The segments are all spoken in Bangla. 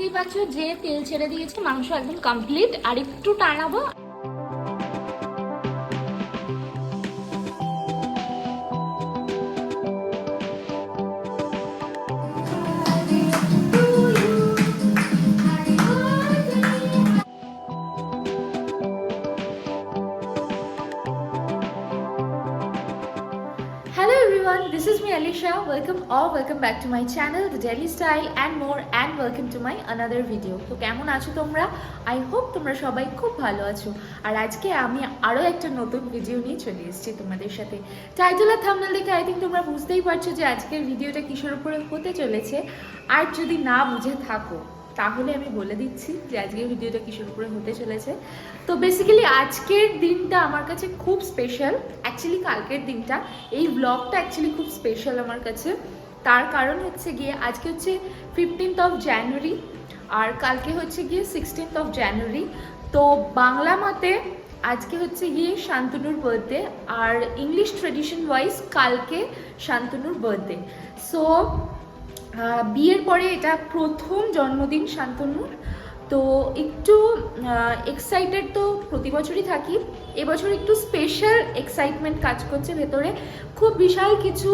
দেখতেই পাচ্ছ যে তেল ছেড়ে দিয়েছে, মাংস একদম কমপ্লিট। আর একটু টানাবো। Hello everyone, this is me Alisha. Welcome back to my channel, The Daily Style and more, and welcome to my another video. তো কেমন আছো তোমরা? I hope তোমরা সবাই খুব ভালো আছো। আর আজকে আমি আরো একটা নতুন ভিডিও নিয়ে চলে এসেছি তোমাদের সাথে। টাইটেল আর থাম্বনেল দেখে আই থিংক তোমরা বুঝতেই পারছো যে আজকের ভিডিওটা কিসের উপরে হতে চলেছে। আর যদি না বুঝে থাকো তাহলে আমি বলে দিচ্ছি যে আজকের ভিডিওটা কিসের উপরে হতে চলেছে। তো বেসিক্যালি আজকের দিনটা আমার কাছে খুব স্পেশাল। অ্যাকচুয়ালি কালকের দিনটা, এই ব্লগটা অ্যাকচুয়ালি খুব স্পেশাল আমার কাছে। তার কারণ হচ্ছে গিয়ে আজকে হচ্ছে 15th of January আর কালকে হচ্ছে গিয়ে 16th of January। তো বাংলা মতে আজকে হচ্ছে গিয়ে শান্তনুর বার্থডে, আর ইংলিশ ট্রেডিশন ওয়াইজ কালকে শান্তনুর বার্থডে। সো বিয়ের পরে এটা প্রথম জন্মদিন শান্তনুর। তো একটু এক্সাইটেড তো প্রতি বছরই থাকি, এবছর একটু স্পেশাল এক্সাইটমেন্ট কাজ করছে ভেতরে। খুব বিশাল কিছু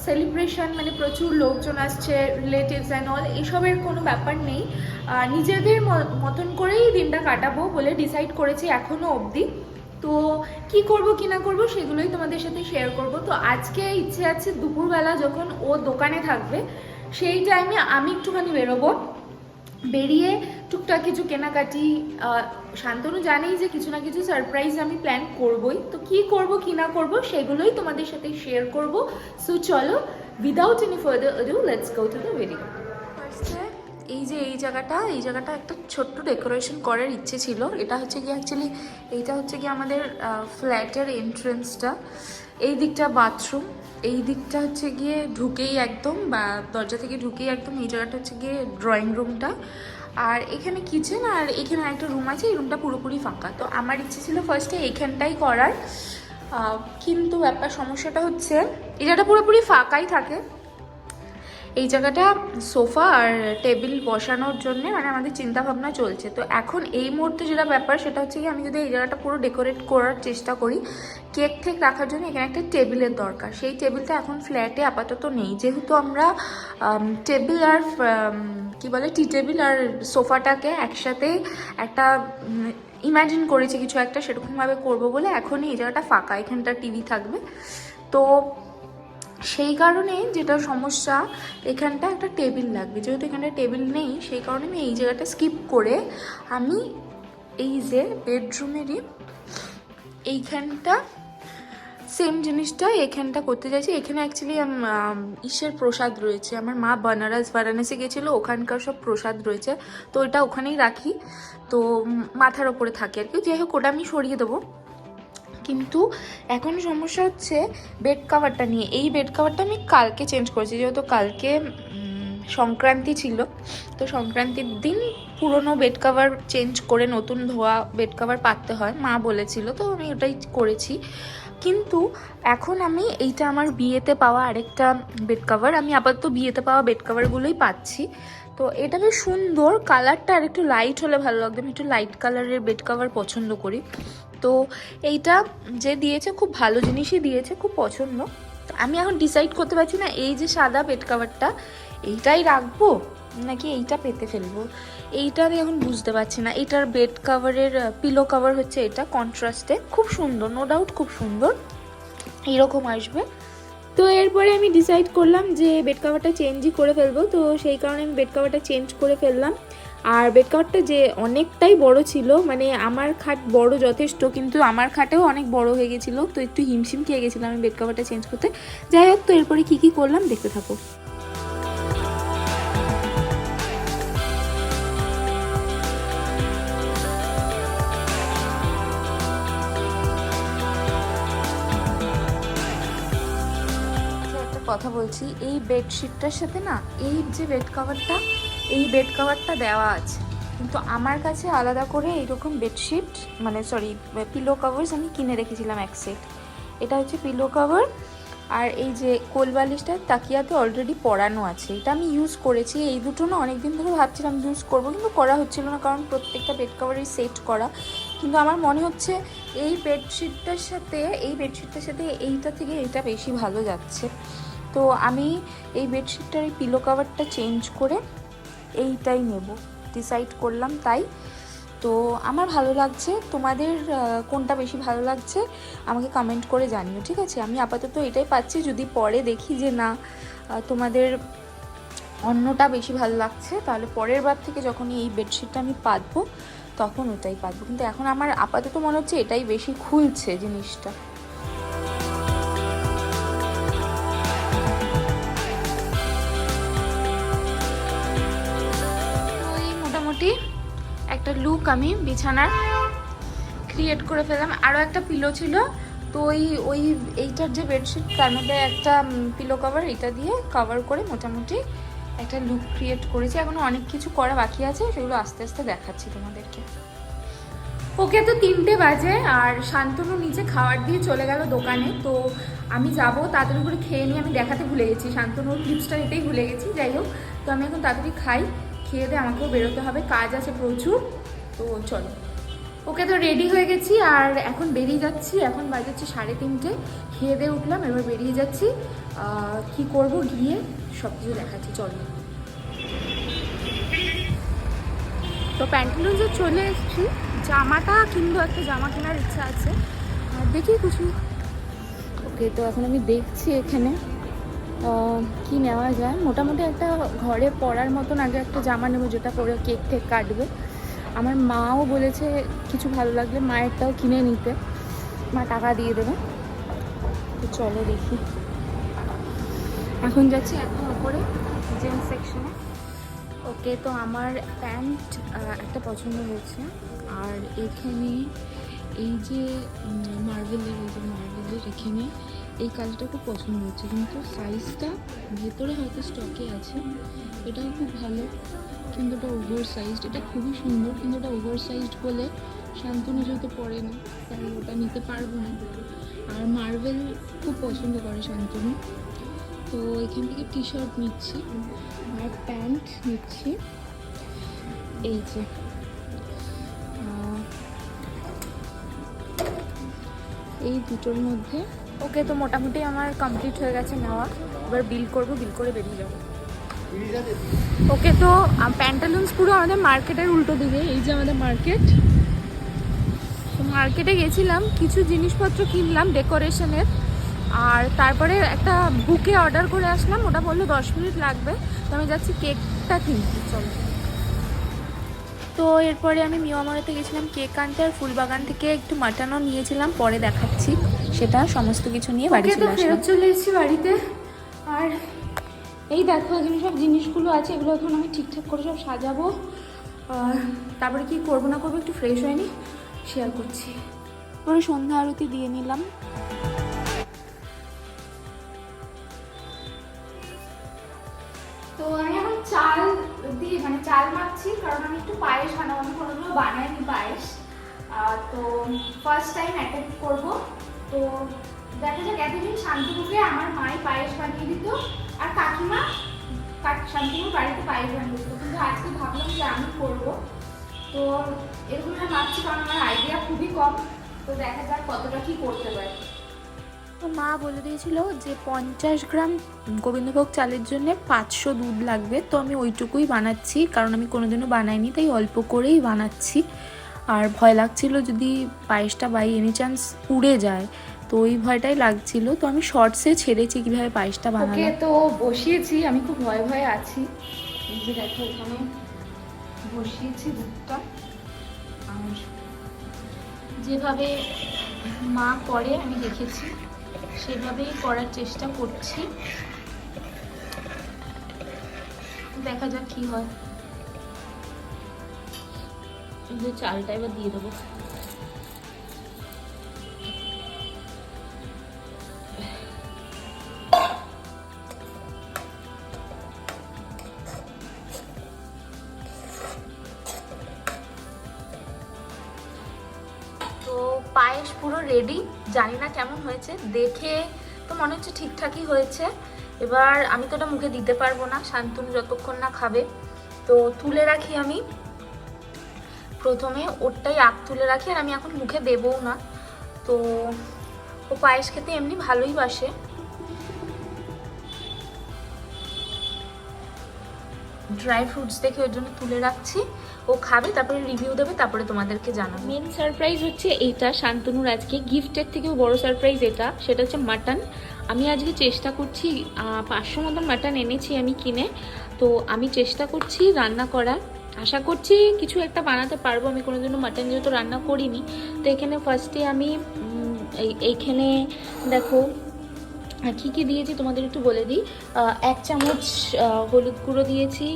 সেলিব্রেশন, মানে প্রচুর লোকজন আসছে, রিলেটিভস অ্যান্ড অল, এসবের কোনো ব্যাপার নেই। নিজেদের মতন করেই দিনটা কাটাবো বলে ডিসাইড করেছি এখনও অবধি। তো কি করব কি না করব সেগুলোই তোমাদের সাথে শেয়ার করব। তো আজকে ইচ্ছে আছে দুপুরবেলা যখন ও দোকানে থাকবে সেই টাইমে আমি একটুখানি বেরোবো, বেরিয়ে টুকটাক কিছু কেনাকাটি। শান্তনু জানেই যে কিছু না কিছু সারপ্রাইজ আমি প্ল্যান করবই। তো কি করব কি না করব সেগুলোই তোমাদের সাথে শেয়ার করব। সো চলো, without any further ado let's go to the video. এই যে এই জায়গাটা একটা ছোট্ট ডেকোরেশন করার ইচ্ছে ছিল। এটা হচ্ছে কি অ্যাকচুয়ালি এইটা হচ্ছে কি আমাদের ফ্ল্যাটের এন্ট্রেন্সটা। এই দিকটা বাথরুম, এই দিকটা হচ্ছে গিয়ে ঢুকেই একদম, বা দরজা থেকে ঢুকেই একদম এই জায়গাটা হচ্ছে গিয়ে ড্রয়িং রুমটা। আর এখানে কিচেন, আর এখানে একটা রুম আছে, এই রুমটা পুরোপুরি ফাঁকা। তো আমার ইচ্ছে ছিল ফার্স্টে এইখানটাই করার, কিন্তু সমস্যাটা হচ্ছে এই জায়গাটা পুরোপুরি ফাঁকাই থাকে। এই জায়গাটা সোফা আর টেবিল বসানোর জন্য মানে আমাদের চিন্তা ভাবনা চলছে। তো এখন এই মুহূর্তে যেটা ব্যাপার সেটা হচ্ছে কি আমি যদি এই জায়গাটা পুরো ডেকোরেট করার চেষ্টা করি, কেক ঠেক রাখার জন্য এখানে একটা টেবিলের দরকার। সেই টেবিলটা এখন ফ্ল্যাটে আপাতত নেই, যেহেতু আমরা টেবিল আর কি বলে টি টেবিল আর সোফাটাকে একসাথে একটা ইমাজিন করেছি কিছু একটা সেরকমভাবে করবো বলে এখনই এই জায়গাটা ফাঁকা, এখানটা টিভি থাকবে। তো সেই কারণে যেটা সমস্যা, এখানটা একটা টেবিল লাগবে, যেহেতু এখানে টেবিল নেই সেই কারণে আমি এই জায়গাটা স্কিপ করে আমি এই যে বেডরুমেরই এইখানটা সেম জিনিসটা এখানটা করতে চাইছি। এখানে অ্যাকচুয়ালি ঈশ্বরের প্রসাদ রয়েছে, আমার মা বারাণসী গেছিলো, ওখানকার সব প্রসাদ রয়েছে, তো ওটা ওখানেই রাখি। তো মাথার ওপরে থাকে আর কি, যাই হোক ওটা আমি সরিয়ে দেবো। কিন্তু এখন সমস্যা হচ্ছে বেড কাভারটা নিয়ে। এই বেড কাভারটা আমি কালকে চেঞ্জ করেছি, যেহেতু কালকে সংক্রান্তি ছিল। তো সংক্রান্তির দিন পুরনো বেড কাভার চেঞ্জ করে নতুন ধোয়া বেড কাভার পাততে হয়, মা বলেছিল, তো আমি ওটাই করেছি। কিন্তু এখন আমি এইটা আমার বিয়েতে পাওয়া আরেকটা বেড কাভার, আমি আপাতত বিয়েতে পাওয়া বেড কাভারগুলোই পাচ্ছি। তো এটা বেশ সুন্দর, কালারটা আর একটু লাইট হলে ভালো লাগবে, আমি একটু লাইট কালারের বেড কাভার পছন্দ করি। তো এইটা যে দিয়েছে খুব ভালো জিনিসই দিয়েছে, খুব পছন্দ। আমি এখন ডিসাইড করতে পারছি না এই যে সাদা বেড কাভারটা এইটাই রাখবো নাকি এইটা পেতে ফেলবো, এইটা আমি এখন বুঝতে পারছি না। এটার বেড কাভারের পিলো কাভার হচ্ছে এটা কন্ট্রাস্টে, খুব সুন্দর, নো ডাউট খুব সুন্দর, এইরকম আসবে। তো এরপরে আমি ডিসাইড করলাম যে বেড কাভারটা চেঞ্জই করে ফেলবো। তো সেই কারণে আমি বেড কাভারটা চেঞ্জ করে ফেললাম। আর বেড কাভারটা যে অনেকটাই বড় ছিল, মানে আমার খাট বড় যথেষ্ট, কিন্তু আমার খাটেও অনেক বড় হয়ে গেছিলো, তো একটু হিমশিম খেয়ে গেছিলাম আমি বেড কাভারটা চেঞ্জ করতে। যাই হোক, তো এরপরে কী করলাম দেখতে থাকো। কথা বলছি, এই বেডশিটটার সাথে না এই যে বেড কাভারটা দেওয়া আছে, কিন্তু আমার কাছে আলাদা করে এইরকম বেডশিট মানে পিলো কাভার্স আমি কিনে রেখেছিলাম এক সেট। এটা হচ্ছে পিলো কাভার, আর এই যে কোল বালিশটা তাকিয়াতে অলরেডি পরানো আছে, এটা আমি ইউজ করেছি। এই দুটো না অনেকদিন ধরে ভাবছিলাম ইউজ করবো, কিন্তু করা হচ্ছিল না, কারণ প্রত্যেকটা বেড কাভারই সেট করা। কিন্তু আমার মনে হচ্ছে এই বেডশিটটার সাথে এইটা থেকে এইটা বেশি ভালো যাচ্ছে। তো আমি এই বেডশিটটার এই পিলো কাভারটা চেঞ্জ করে এইটাই নেব ডিসাইড করলাম। তাই তো আমার ভালো লাগছে, তোমাদের কোনটা বেশি ভালো লাগছে আমাকে কমেন্ট করে জানিও, ঠিক আছে? আমি আপাতত এটাই পাচ্ছি, যদি পরে দেখি যে না তোমাদের অন্যটা বেশি ভালো লাগছে, তাহলে পরের বার থেকে যখনই এই বেডশিটটা আমি পাতবো তখন ওটাই পাতবো। কিন্তু এখন আমার আপাতত মনে হচ্ছে এটাই বেশি খুলছে জিনিসটা। মোটামুটি একটা লুক আমি বিছানার ক্রিয়েট করে ফেললাম। আরও একটা পিলো ছিল, তো এইটার যে বেডশিট তার মধ্যে একটা পিলো কভার, এটা দিয়ে কভার করে মোটামুটি একটা লুক ক্রিয়েট করেছি। এখনও অনেক কিছু করা বাকি আছে, সেগুলো আস্তে আস্তে দেখাচ্ছি তোমাদেরকে। ওকে, তো 3টে বাজে আর শান্তনু নিচে খাবার দিয়ে চলে গেল দোকানে। তো আমি যাব তাড়াতাড়ি করে খেয়ে নিয়ে, আমি দেখাতে ভুলে গেছি, শান্তনুর ক্লিপসটা নিতেই ভুলে গেছি। যাই হোক, তো আমি এখন তাড়াতাড়ি খাই, খেয়ে দিয়ে আমাকেও বেরোতে হবে, কাজ আছে প্রচুর। তো চলো। ওকে, তো রেডি হয়ে গেছি আর এখন বেরিয়ে যাচ্ছি। এখন বাজাচ্ছে 3:30, খেয়ে দিয়ে উঠলাম, এবার বেরিয়ে যাচ্ছি। কি করব গিয়ে সব কিছু দেখাচ্ছি, চলো। তো প্যান্টালুন্সে চলে এসেছি, জামাটা কিনবো, একটা জামা কেনার ইচ্ছা আছে, আর দেখি কিছু। ওকে, তো এখন আমি দেখছি এখানে কি নেওয়া যায়। মোটামুটি একটা ঘরে পরার মতন আগে একটা জামা নেবো, যেটা পরে কেক টেক কাটবে। আমার মাও বলেছে কিছু ভালো লাগলে মায়েরটাও কিনে নিতে, মা টাকা দিয়ে দেবে। তো চলো দেখি। এখন যাচ্ছি একদম উপরে জেন্টস সেকশনে। ওকে, তো আমার প্যান্ট একটা পছন্দ হয়েছে, আর এখানে এই যে মার্বেলের এখানে এই কালারটা খুব পছন্দ হচ্ছে, কিন্তু সাইজটা ভেতরে হয়তো স্টকে আছে, এটাও খুব ভালো, কিন্তু এটা ওভার সাইজড। এটা খুবই সুন্দর, কিন্তু এটা ওভার সাইজড বলে শান্তনু যেহেতু পরে না, তাই ওটা নিতে পারবো না। আর মার্বেল খুব পছন্দ করে শান্তনু, তো এখান থেকে টি শার্ট নিচ্ছি আর প্যান্ট নিচ্ছি। এই যে এই দুটোর মধ্যে। ওকে, তো মোটামুটি আমার কমপ্লিট হয়ে গেছে নেওয়া, এবার বিল করবো, বিল করে বেরিয়ে যাবো। ওকে, তো প্যান্টালুন্স পুরো আমাদের মার্কেটের উল্টো দিকে, এই যে আমাদের মার্কেট। তো মার্কেটে গেছিলাম, কিছু জিনিসপত্র কিনলাম ডেকোরেশনের, আর তারপরে একটা বুকে অর্ডার করে আসলাম, ওটা বললো 10 মিনিট লাগবে। তো আমি যাচ্ছি কেকটা কিনতে, চলো। তো এরপরে আমি মিয়ামারাতে গেছিলাম কেক আনতে, আর ফুলবাগান থেকে একটু মাটনও নিয়েছিলাম, পরে দেখাচ্ছি সেটা। সমস্ত কিছু নিয়ে বাড়ি চলে এসেছি বাড়িতে। আর এই দেখো এখানে সব জিনিসগুলো আছে, এগুলো এখন আমি ঠিকঠাক করে সব সাজাবো। তারপরে কি করবো না করবো একটু ফ্রেশ হয়নি, শেয়ার করছি। পরে সন্ধ্যা আরতি দিয়ে নিলাম। তো আমি এখন চাল দিয়ে চাল মাখছি, কারণ আমি একটু পায়েস বানাবো, আমি কোনোদিনও বানাইনি পায়েস, তো ফার্স্ট টাইম অ্যাটেম্প করবো। তো দেখা যাক, এতদিন শান্তনুকে আমার মাই পায়েস বানিয়ে দিত, আর কাকিমা শান্তনুর বাড়িতে পায়েস বানিয়ে দিত, কিন্তু আজকে ভাবলাম যে আমি করবো। তো এরকম মাখছি, কারণ আমার আইডিয়া খুবই কম, তো দেখা যাক কতটা কি করতে পারি। তো মা বলে দিয়েছিল যে 50 গ্রাম গোবিন্দভোগ চালের জন্য 500 দুধ লাগবে, তো আমি ওইটুকুই বানাচ্ছি, কারণ আমি কোনোদিনও বানাইনি, তাই অল্প করেই বানাচ্ছি। আর ভয় লাগছিল যদি পায়েসটা বাই এনি চান্স পুড়ে যায়, তো ওই ভয়টাই লাগছিল। তো আমি শর্টসে ছেড়েছি কিভাবে পায়েসটা বানাবো। ওকে, তো বসিয়েছি, আমি খুব ভয়ে আছি। এই যে দেখো এখানে বসিয়েছি দুধটা, আর যেভাবে মা করে আমি দেখেছি সেভাবেই করার চেষ্টা করছি, দেখা যাক কি হয়। যে চালটা এবার দিয়ে দেবো। তো পায়েস পুরো রেডি, জানি না কেমন হয়েছে, দেখে তো মনে হচ্ছে ঠিকঠাকই হয়েছে। এবার আমি তো এটা মুখে দিতে পারবো না শান্তনু যতক্ষণ না খাবে, তো তুলে রাখি আমি প্রথমে, ওরটাই আগ তুলে রাখি, আর আমি এখন মুখে দেবও না। তো ও পায়েস খেতে এমনি ভালোই বাসে। ড্রাই ফ্রুটস দেখে ওর জন্য তুলে রাখছি, ও খাবে, তারপরে রিভিউ দেবে, তারপরে তোমাদেরকে জানাবো। মেন সারপ্রাইজ হচ্ছে এইটা শান্তনুর আজকে, গিফটের থেকেও বড় সারপ্রাইজ এটা, সেটা হচ্ছে মাটন। আমি আজকে চেষ্টা করছি, 500 মতন মাটন এনেছি আমি কিনে, তো আমি চেষ্টা করছি রান্না করার, আশা করছি কিছু একটা বানাতে পারবো। আমি কোনোদিনও মাটন যেহেতু রান্না করিনি, তো এখানে ফার্স্টে আমি এইখানে দেখো কী কী দিয়েছি তোমাদের একটু বলে দিই। 1 চামচ হলুদ গুঁড়ো দিয়েছি,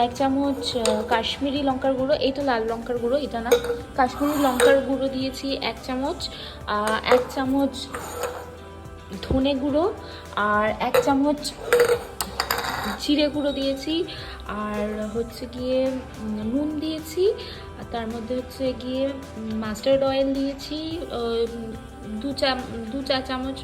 1 চামচ কাশ্মীরি লঙ্কার গুঁড়ো, এইটা লাল লঙ্কার গুঁড়ো, এটা না, কাশ্মীরি লঙ্কার গুঁড়ো দিয়েছি 1 চামচ, 1 চামচ ধনে গুঁড়ো, আর 1 চামচ জিরে গুঁড়ো দিয়েছি, আর হচ্ছে গিয়ে নুন দিয়েছি, আর তার মধ্যে হচ্ছে গিয়ে মাস্টার্ড অয়েল দিয়েছি, দু চা চামচ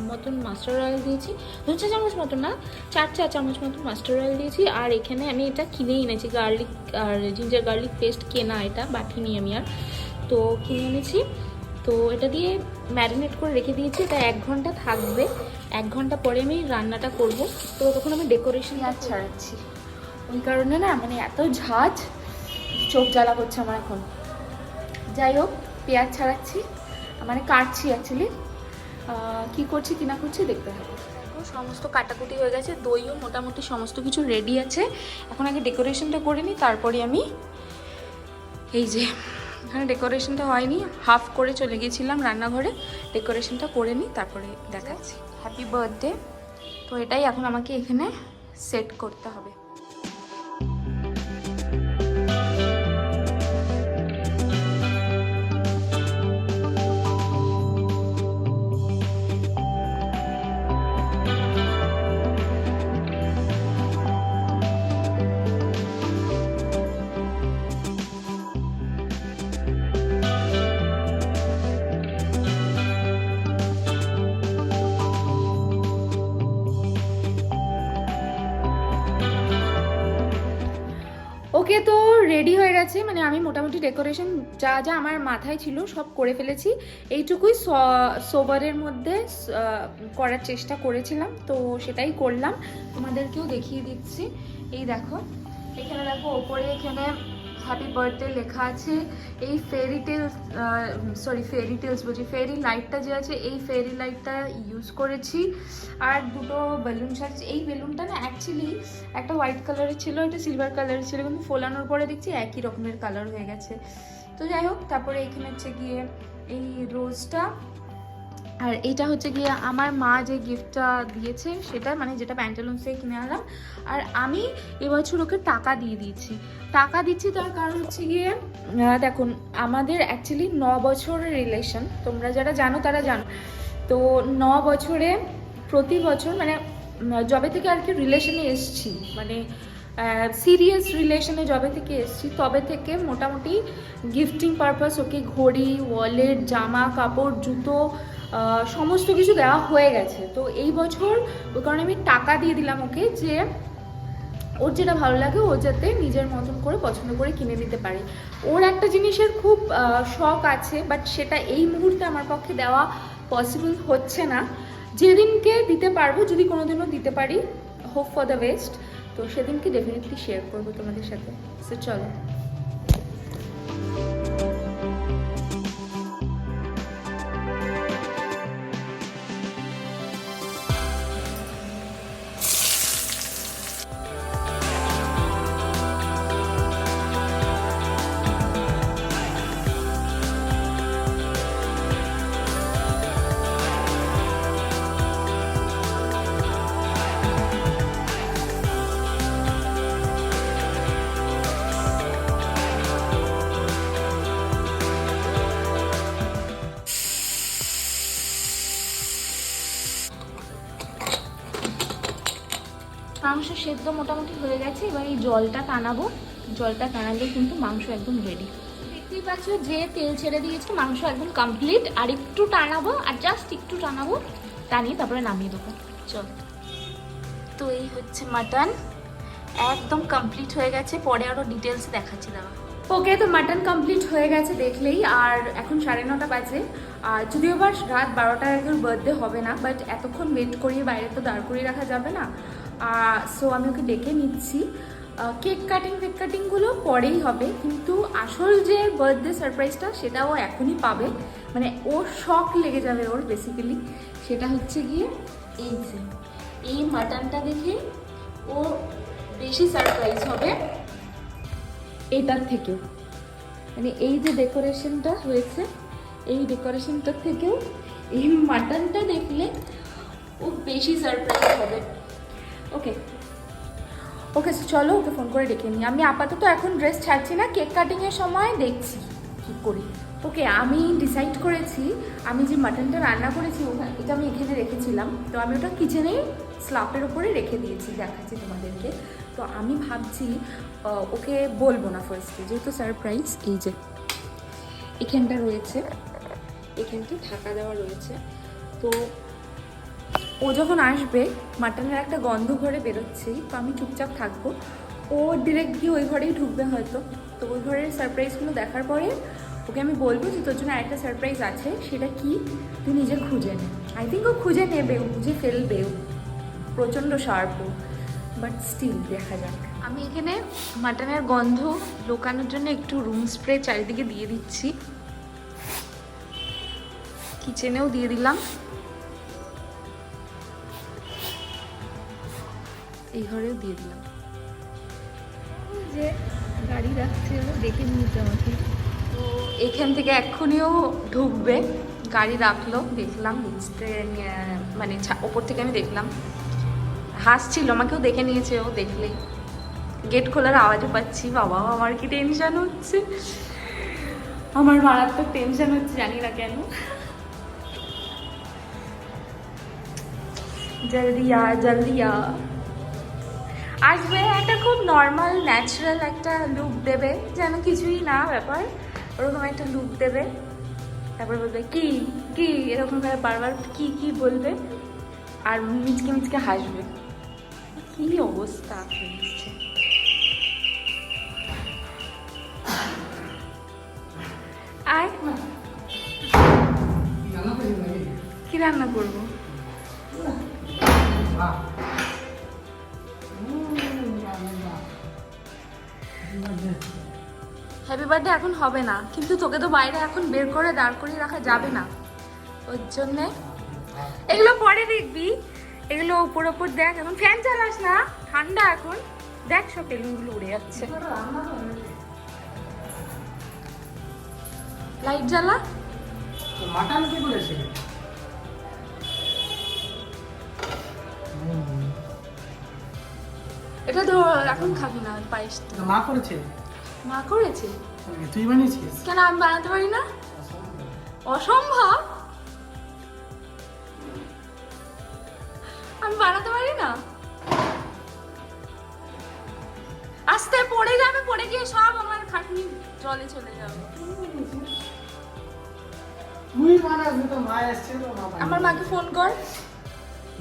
মতন মাস্টার্ড অয়েল দিয়েছি, 2 চা চামচ মতন না, 4 চা চামচ মতন মাস্টার্ড অয়েল দিয়েছি। আর এখানে আমি এটা কিনেই এনেছি, গার্লিক আর জিঞ্জার গার্লিক পেস্ট কেনা, এটা বাটিনি আমি আর, তো কিনে এনেছি। তো এটা দিয়ে ম্যারিনেট করে রেখে দিয়েছি, এটা 1 ঘন্টা থাকবে। 1 ঘন্টা পরে আমি রান্নাটা করব। তো তখন আমি ডেকোরেশন ছাড়াচ্ছি, ওই কারণে না মানে এত ঝাঁজ, চোখ জ্বালা করছে আমার এখন। যাই হোক, পেঁয়াজ ছাড়াচ্ছি, মানে কাটছি অ্যাকচুয়ালি, কি করছি কি না করছি দেখতে হবে। সমস্ত কাটাকুটি হয়ে গেছে, দইও মোটামুটি সমস্ত কিছু রেডি আছে। এখন আগে ডেকোরেশনটা করে নিই, তারপরে আমি এই যে এখানে ডেকোরেশনটা হয়নি, হাফ করে চলে গিয়েছিলাম রান্নাঘরে, ডেকোরেশনটা করে নিই, তারপরে দেখাচ্ছি। হ্যাপি বার্থডে, তো এটাই এখন আমাকে এখানে সেট করতে হবে। ওকে, তো রেডি হয়ে গেছে, মানে আমি মোটামুটি ডেকোরেশন যা যা আমার মাথায় ছিল সব করে ফেলেছি। এইটুকুই সোবারের মধ্যে করার চেষ্টা করেছিলাম, তো সেটাই করলাম, তোমাদেরকেও দেখিয়ে দিচ্ছি। এই দেখো, এখানে দেখো ওপরে এখানে হ্যাপি বার্থডে লেখা আছে। এই ফেরি লাইটটা যে আছে, এই ফেরি লাইটটা ইউজ করেছি, আর দুটো বেলুন আছে। এই বেলুনটা না অ্যাকচুয়ালি একটা হোয়াইট কালারের ছিল, একটা সিলভার কালারের ছিল, কিন্তু ফোলানোর পরে দেখছি একই রকমের কালার হয়ে গেছে। তো যাই হোক, তারপরে এখানে হচ্ছে গিয়ে এই রোজটা, আর এটা হচ্ছে গিয়ে আমার মা যে গিফটটা দিয়েছে সেটা, মানে যেটা প্যান্টালুন্স থেকে কিনে আনলাম। আর আমি এবছর ওকে টাকা দিয়ে দিয়েছি। টাকা দিচ্ছি তার কারণ হচ্ছে গিয়ে দেখুন, আমাদের অ্যাকচুয়ালি 9 বছরের রিলেশন, তোমরা যারা জানো তারা জানো। তো 9 বছরে প্রতি বছর, মানে যবে থেকে আর কি রিলেশনে এসছি, মানে সিরিয়াস রিলেশনে যবে থেকে এসছি তবে থেকে মোটামুটি গিফটিং পারপাস ওকে ঘড়ি, ওয়ালেট, জামা কাপড়, জুতো সমস্ত কিছু দেওয়া হয়ে গেছে। তো এই বছর ওই কারণে আমি টাকা দিয়ে দিলাম ওকে, যে ওর যেটা ভালো লাগে ও যাতে নিজের মতন করে পছন্দ করে কিনে দিতে পারে। ওর একটা জিনিসের খুব শখ আছে, বাট সেটা এই মুহূর্তে আমার পক্ষে দেওয়া পসিবল হচ্ছে না। যেদিনকে দিতে পারবো, যদি কোনোদিনও দিতে পারি, হোপ ফর দ্য বেস্ট, তো সেদিনকে ডেফিনেটলি শেয়ার করবো তোমাদের সাথে। সো চলো। মাংস সেদ্ধ মোটামুটি হয়ে গেছে, এবার এই জলটা টানাবো। জলটা টানালে কিন্তু মাংস একদম রেডি। দেখতেই পাচ্ছ যে তেল ছেড়ে দিয়েছে, মাংস একদম কমপ্লিট। আর একটু টানাবো, আর জাস্ট একটু টানাবো, টানিয়ে তারপরে নামিয়ে দেবো। চল, তো এই হচ্ছে মাটন, একদম কমপ্লিট হয়ে গেছে। পরে আরো ডিটেলস দেখাচ্ছি দাঁড়া। ওকে, তো মাটন কমপ্লিট হয়ে গেছে দেখলেই। আর এখন 9:30 বাজে। আর যদিও বা রাত 12টার এখন বার্থডে হবে না, বাট এতক্ষণ ওয়েট করিয়ে বাইরে তো দাঁড় করিয়ে রাখা যাবে না। সো আমি ওকে ডেকে নিচ্ছি। কেক কাটিংগুলো পরেই হবে, কিন্তু আসল যে বার্থডে সারপ্রাইজটা সেটাও এখনই পাবে। মানে ওর শখ লেগে যাবে ওর বেসিক্যালি। সেটা হচ্ছে গিয়ে এই মাটনটা দেখে ও বেশি সারপ্রাইজ হবে এটার থেকেও। মানে এই যে ডেকোরেশনটা হয়েছে, এই ডেকোরেশনটার থেকেও এই মাটনটা দেখলে ও বেশি সারপ্রাইজ হবে। ওকে ওকে, চলো ওকে ফোন করে ডেকে নিই। আমি আপাতত এখন ড্রেস ছাড়ছি না, কেক কাটিংয়ের সময় দেখছি কী করি। ওকে, আমি ডিসাইড করেছি, আমি যে মাটনটা রান্না করেছি এটা আমি এখানে রেখেছিলাম, তো আমি ওটা কিচেনেই স্ল্যাপের ওপরে রেখে দিয়েছি, দেখাচ্ছি তোমাদেরকে। তো আমি ভাবছি ওকে বলবো না ফার্স্টে, যেহেতু সারপ্রাইজ। এই যে এখানটা রয়েছে, এখানটা ঢাকা দেওয়া রয়েছে। তো ও যখন আসবে, মাটনের একটা গন্ধ ঘরে বেরোচ্ছেই, তো আমি চুপচাপ থাকবো। ও ডিরেক্ট গিয়ে ওই ঘরেই ঢুকবে হয়তো। তো ওই ঘরের সারপ্রাইজগুলো দেখার পরে ওকে আমি বলবো যে তোর জন্য আরেকটা সারপ্রাইজ আছে, সেটা কি তুই নিজে খুঁজে নে। আই থিঙ্ক ও খুঁজে নেবে, ও খুঁজে ফেলবে, ও প্রচণ্ড শার্প, বাট স্টিল দেখা যাক। আমি এখানে মাটনের গন্ধ লোকানোর জন্য একটু রুম স্প্রে চারিদিকে দিয়ে দিচ্ছি, কিচেনেও দিয়ে দিলাম, এই ঘরেও দিয়ে দিলাম। যে গাড়ি রাখছে দেখে নিতে আমাকে, তো এখান থেকে এক্ষুনিও ঢুকবে। গাড়ি রাখলো, দেখলাম নিচতে, মানে ওপর থেকে আমি দেখলাম, হাসছিল, আমাকেও দেখে নিয়েছে ও। দেখলেই গেট খোলার আওয়াজও পাচ্ছি। বাবা, আমার কি টেনশন হচ্ছে, আমার মারাত্মক টেনশন হচ্ছে, জানি না কেন। জলদি আ, জলদি আ। আসবে, একটা খুব নর্মাল ন্যাচারাল একটা লুক দেবে, যেন কিছুই না ব্যাপার, ওরকম একটা লুক দেবে। তারপর বলবে কি কি, এরকম করে বারবার কি কি বলবে, আর মিচকে মিচকে হাসবে। কি অবস্থা হচ্ছে। আয়, কি রান্না করবো? হ্যাপি বার্থডে এখন হবে না, কিন্তু তোকে তো বাইরে এখন বের করে দাঁড় করিয়ে রাখা যাবে না, ওর জন্যে এগুলো পরে দেখবি। এগুলো উপর ওপর দেখ, এখন ফ্যান চালাস না, ঠান্ডা এখন। দেখ সব বেলুনগুলো উড়ে যাচ্ছে। লাইট জ্বালা। মাটন কি করেছে? এটা তো এখন খাবি না, পায়েসটা মা করেছে। মা করেছে। তুই বানিয়েছিস? কেন আমি বানাতে পারি না? অসম্ভব, আমি বানাতে পারি না। আস্তে পড়ে যাবে, পড়ে গিয়ে সব আমার খাটনি জলে চলে যাবে। তুই বানাবি তো, মা এসছে তো, মা বানাবে। আমার মাকে ফোন কর,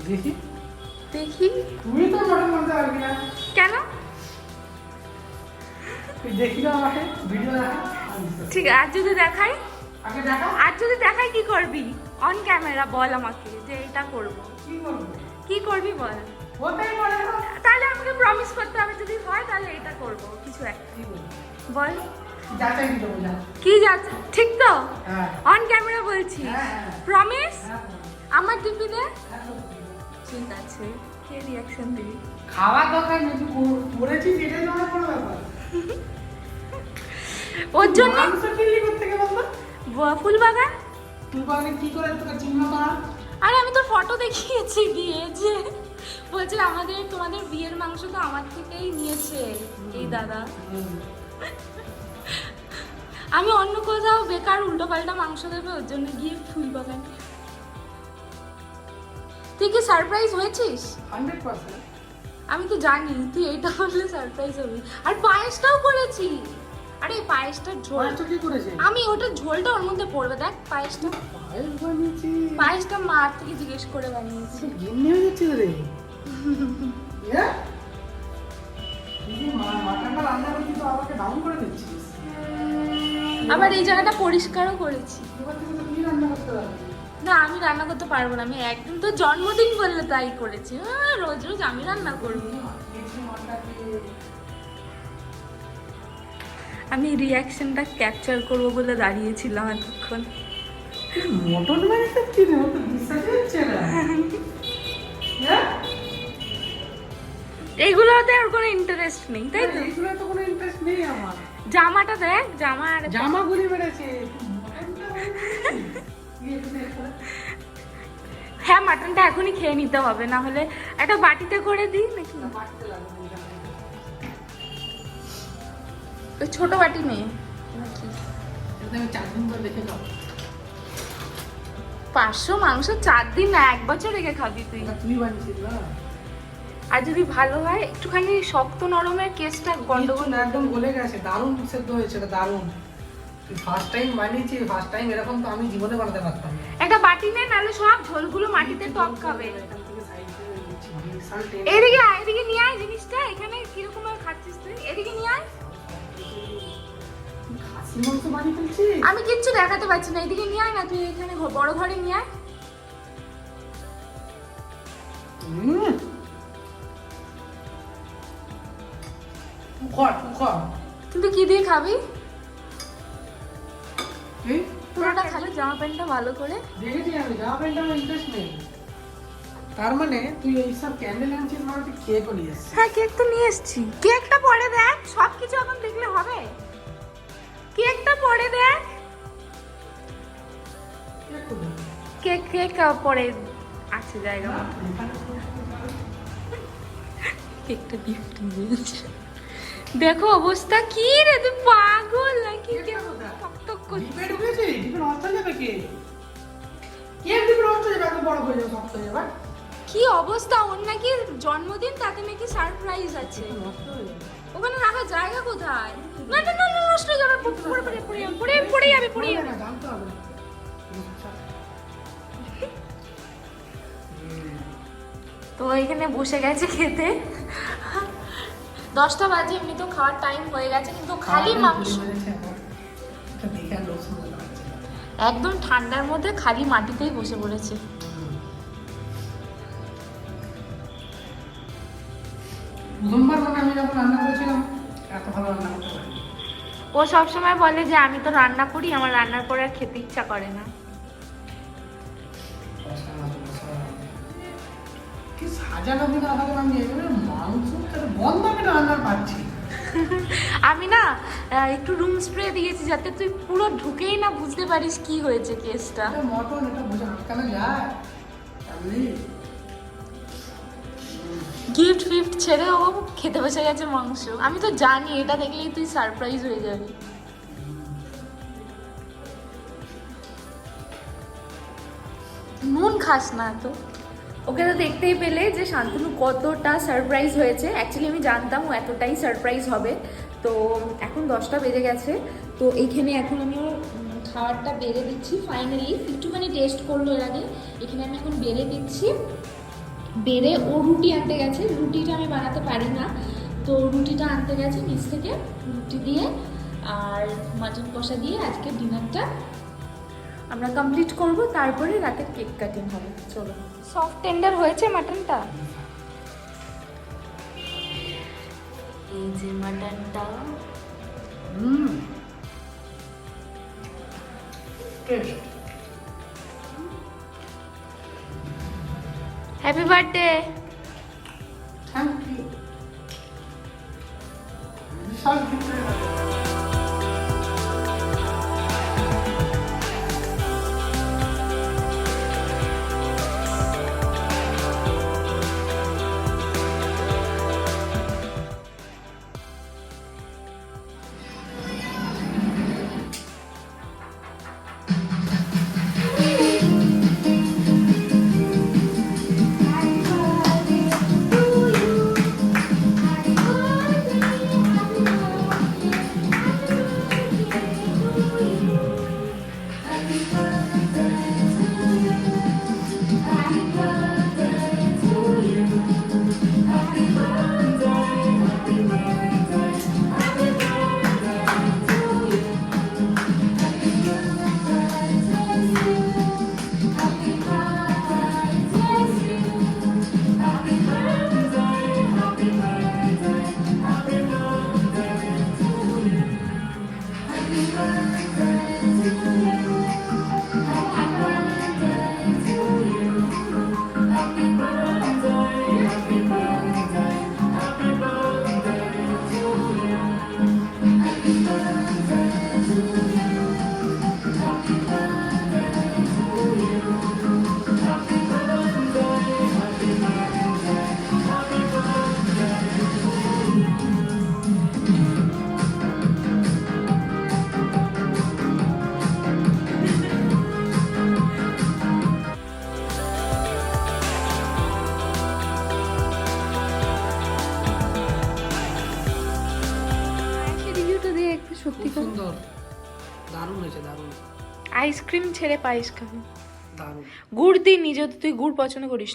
দেখি দেখি। তুই তো মটন বানাতে পারবি না। কেন? তুই দেখি না আমাকে ভিডিও দেখা। ঠিক আছে, আর যদি দেখাই, আগে দেখা। আর যদি দেখাই কি করবি? অন ক্যামেরা বল আমাকে যে এটা করব। কি করবি? কি করবি বল। হতেই পারে না। তাহলে আমাকে প্রমিস করতে হবে, যদি হয় তাহলে এটা করব, কিছু একটা। কি বলবি? বল যাচাই দিতে বল। কি যাচ্ছে, ঠিক তো? হ্যাঁ অন ক্যামেরা বলছি, হ্যাঁ। প্রমিস। হ্যাঁ। আমার টিপি দে। হ্যাঁ। ঠিক আছে, কে রিয়াকশন দিবি? খাওয়া দরকার নেই, তুই করেছিস এটাই তো অনেক বড় ব্যাপার। ওর জন্য মাংস কিনলি কোত্থেকে বলতো? ফুলবাগান। তুই বাগানে কি করে তোকে চিহ্ন করা? আরে আমি তো ফটো দেখিয়েছি গিয়ে, যে বলছে তোমাদের বিয়ের মাংস তো আমার থেকেই নিয়েছে এই দাদা। আমি অন্য কোথাও বেকার উল্টোপাল্টা মাংস দেবে, ওর জন্য গিয়ে ফুলবাগান। তুই কি সারপ্রাইজ হয়েছিস? 100%। আমি তো জানি তুই এইটা বললে সারপ্রাইজ হবি। আর পায়েসটাও করেছি, আরে এই পায়েসটার ঝোল, পায়েসটা কি করেছে? আমি ওটা ঝোলটা ওর মধ্যে পড়বে, দেখ পায়েসটা। পায়েস বানিয়েছি। পায়েসটা মার থেকে জিজ্ঞেস করে বানিয়েছি। গিন্নি হয়ে যাচ্ছে রে। হ্যাঁ? তুই যে মাটনটা রান্না করছিস তো আমাকে ডাউন করে দিচ্ছিস। আবার এই জায়গাটা পরিষ্কারও করেছি। এবার থেকে তো তুই রান্না করতে পারবি। না আমি রান্না করতে পারবো না, আমি একদিন তো জন্মদিন বললে তাই করেছি, রোজ রোজ আমি রান্না করবো। আমি রিয়াকশনটা ক্যাপচার করবো বলে দাঁড়িয়েছিলাম এতক্ষণ। মটন বানিয়েছিস কি রে? ওটা বিশ্বাসই হচ্ছে না। হ্যাঁ? এইগুলোতে আর কোনো ইন্টারেস্ট নেই, তাই তো? এইগুলো তো কোনো ইন্টারেস্ট নেই আমার। জামাটা দেখ, জামা আর জামা গুলি বেড়েছে। মটনটা বানিয়েছিস? হ্যাঁ মাটনটা এখনই খেয়ে নিতে হবে, না হলে একটা বাটিতে করে দিই নাকি? বাড়তে লাগবে না। ওই ছোট বাটি নেই নাকি? এটা আমি 4 দিন পর দেখে যাবো। 500 মানুষের 4 দিন না 1 বছর রেখে খাবি তুই। এটা তুই বানিয়েছিস না? আর যদি ভালো হয় একটুখানি শক্ত নরমের কেসটা গন্ডগোল না, একদম গলে গেছে। দারুণ সেদ্ধ হয়েছে, এটা দারুণ। তুই ফার্স্ট টাইম বানিয়েছিস, ফার্স্ট টাইম এরকম তো আমি জীবনে বানাতে পারতাম না। একটা বাটি নে, নাহলে সব ঝোলগুলো মাটিতে টপকাবে। এখান থেকে সাইড করে দিচ্ছি, বিশাল টেনে। এদিকে আয়, এদিকে নিয়ে আয় জিনিসটা। এখানে কিরকম ভাবে খাচ্ছিস তুই? এদিকে নিয়ে আয়। খাসি মাংস বানিয়ে ফেলছিস? আমি কিচ্ছু দেখাতে পারছি না, এদিকে নিয়ে আয় না, তুই এখানে বড় ঘরে নিয়ে আয়। হুম। তুই কিন্তু কি দিয়ে খাবি? এই পুরোটা খালি জামা প্যান্টটা ভালো করে। দেখেছি আমি, জামা প্যান্টে আমার ইন্টারেস্ট নেই। তার মানে তুই এইসব ক্যান্ডেল আনছিস মানে তুই কেকও নিয়ে এসছিস। হ্যাঁ কেক তো নিয়ে এসেছি। কেকটা পরে দেখ, সবকিছু এখন দেখলে হবে? কেকটা পরে দেখ। কেক কোথায়? কেক কেক পরে আছে জায়গা না, মতো। এখানে তো- কেকটা গিফট নিয়েছে। দেখো অবস্থা কি রে, তুই পাগল নাকি? কেকটা কোথায়? টকটক করছে। ডিপে ঢুকেছে? ডিপে নষ্ট হয়ে যাবে কে? কেক ডিপে নষ্ট হয়ে যাবে, এত বড় হয়ে যাবে, শক্ত হয়ে যাবে। কি অবস্থা, ওর নাকি জন্মদিন, তাতে নাকি সারপ্রাইজ আছে। নষ্ট হয়ে যাবে। ওখানে রাখার জায়গা কোথায়? না না না না, নষ্ট হয়ে যাবে, পড়ে পড়ে পড়ে যাবে, পড়ে যাবে, পড়ে যাবে। না, জানতে হবে না। তো এখানে বসে গেছে খেতে। 10টা বাজে, এমনি তো খাওয়ার টাইম হয়ে গেছে, কিন্তু খালি মাংস। এটা দেখে আর লোক শুনতে পাচ্ছে না। একদম ঠান্ডার মধ্যে খালি মাটিতেই বসে পড়েছে। প্রথমবার মানে আমি যখন রান্না করেছিলাম এত ভালো রান্না করতে পারিনি। ও সবসময় বলে যে আমি তো রান্না করি, আমার রান্নার পরে আর খেতে ইচ্ছা করে না। কি সাজানো কিন্তু আমাকে আমি এখানে মাংস বন্ধ করে রান্না পাচ্ছি। আমি না একটু রুম স্প্রে দিয়েছি যাতে তুই পুরো ঢুকেই না বুঝতে পারিস কি হয়েছে কেসটা। এটা মটন, এটা বোঝা আটকানো যায় আপনি? গিফট ফিফট ছেড়ে ও খেতে বসে গেছে মাংস। আমি তো জানি এটা দেখলেই তুই সারপ্রাইজ হয়ে যাবি। নুন খাস না তো। ওকে তো দেখতেই পেলে যে শান্তনু কতটা সারপ্রাইজ হয়েছে। অ্যাকচুয়ালি আমি জানতাম ও এতটাই সারপ্রাইজ হবে। তো এখন 10টা বেজে গেছে, তো এইখানে এখন আমি ওর খাবারটা বেড়ে দিচ্ছি। ফাইনালি একটুখানি টেস্ট করলো এর আগে। এখানে আমি এখন বেড়ে দিচ্ছি। বেড়ে ও রুটি আনতে গেছে, রুটিটা আমি বানাতে পারি না, তো রুটিটা আনতে গেছে নিচ থেকে। রুটি দিয়ে আর মাটন কষা দিয়ে আজকে ডিনারটা আমরা কমপ্লিট করব, তারপরে রাতে কেক কাটিং হবে। চলো। সফট টেন্ডার হয়েছে মাটনটা। এই যে মাটনটা। Test. Happy birthday. Thank you. বিশাল গিফট। রিভিউটা দিয়ে একটু খুব সত্যি করে সুন্দর, দারুণ হয়েছে, দারুণ আইসক্রিম ছেড়ে পায়েস খাবি দারুণ। গুড় দিই নিজে, তুই গুড় পছন্দ করিস না।